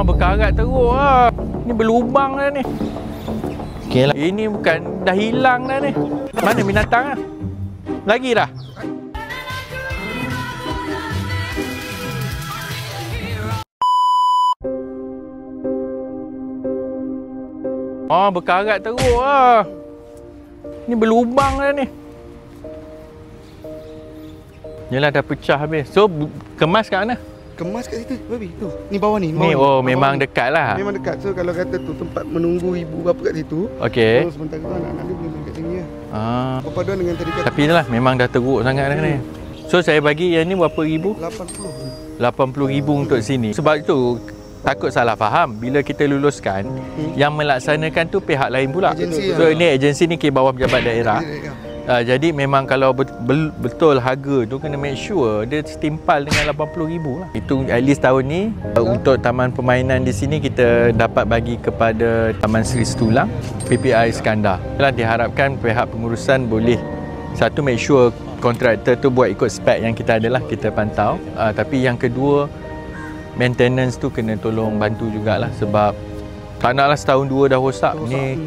Berkarat teruk lah. Ni berlubang dah ni. Okey lah. Ini bukan dah hilang dah ni. Mana binatang lah? Lagi dah? Berkarat teruk lah. Ni berlubang dah ni. Yelah dah pecah habis. So kemas kat mana? Kemas kat situ babi tu. Ni bawah ni. Ni memang dekat lah. Memang dekat. So kalau kata tu tempat menunggu ibu bapa kat situ. Okey. So sementara tu anak-anak dia boleh main kat sini lah. Perpaduan dengan tadi kata. Tapi itulah memang dah teruk sangat dah ni. So saya bagi yang ni berapa ribu? 80. 80,000 untuk sini. Sebab itu takut salah faham. Bila kita luluskan, yang melaksanakan tu pihak lain pula. Agensi so ni agensi ni ke bawah pejabat daerah. Jadi memang kalau betul harga tu kena make sure dia setimpal dengan 80,000 lah. Itu at least tahun ni untuk taman permainan di sini kita dapat bagi kepada Taman Seri Setulang PPI Iskandar. Diharapkan pihak pengurusan boleh satu make sure kontraktor tu buat ikut spek yang kita ada lah, kita pantau. Tapi yang kedua maintenance tu kena tolong bantu jugalah sebab tak naklah setahun dua dah rosak ni.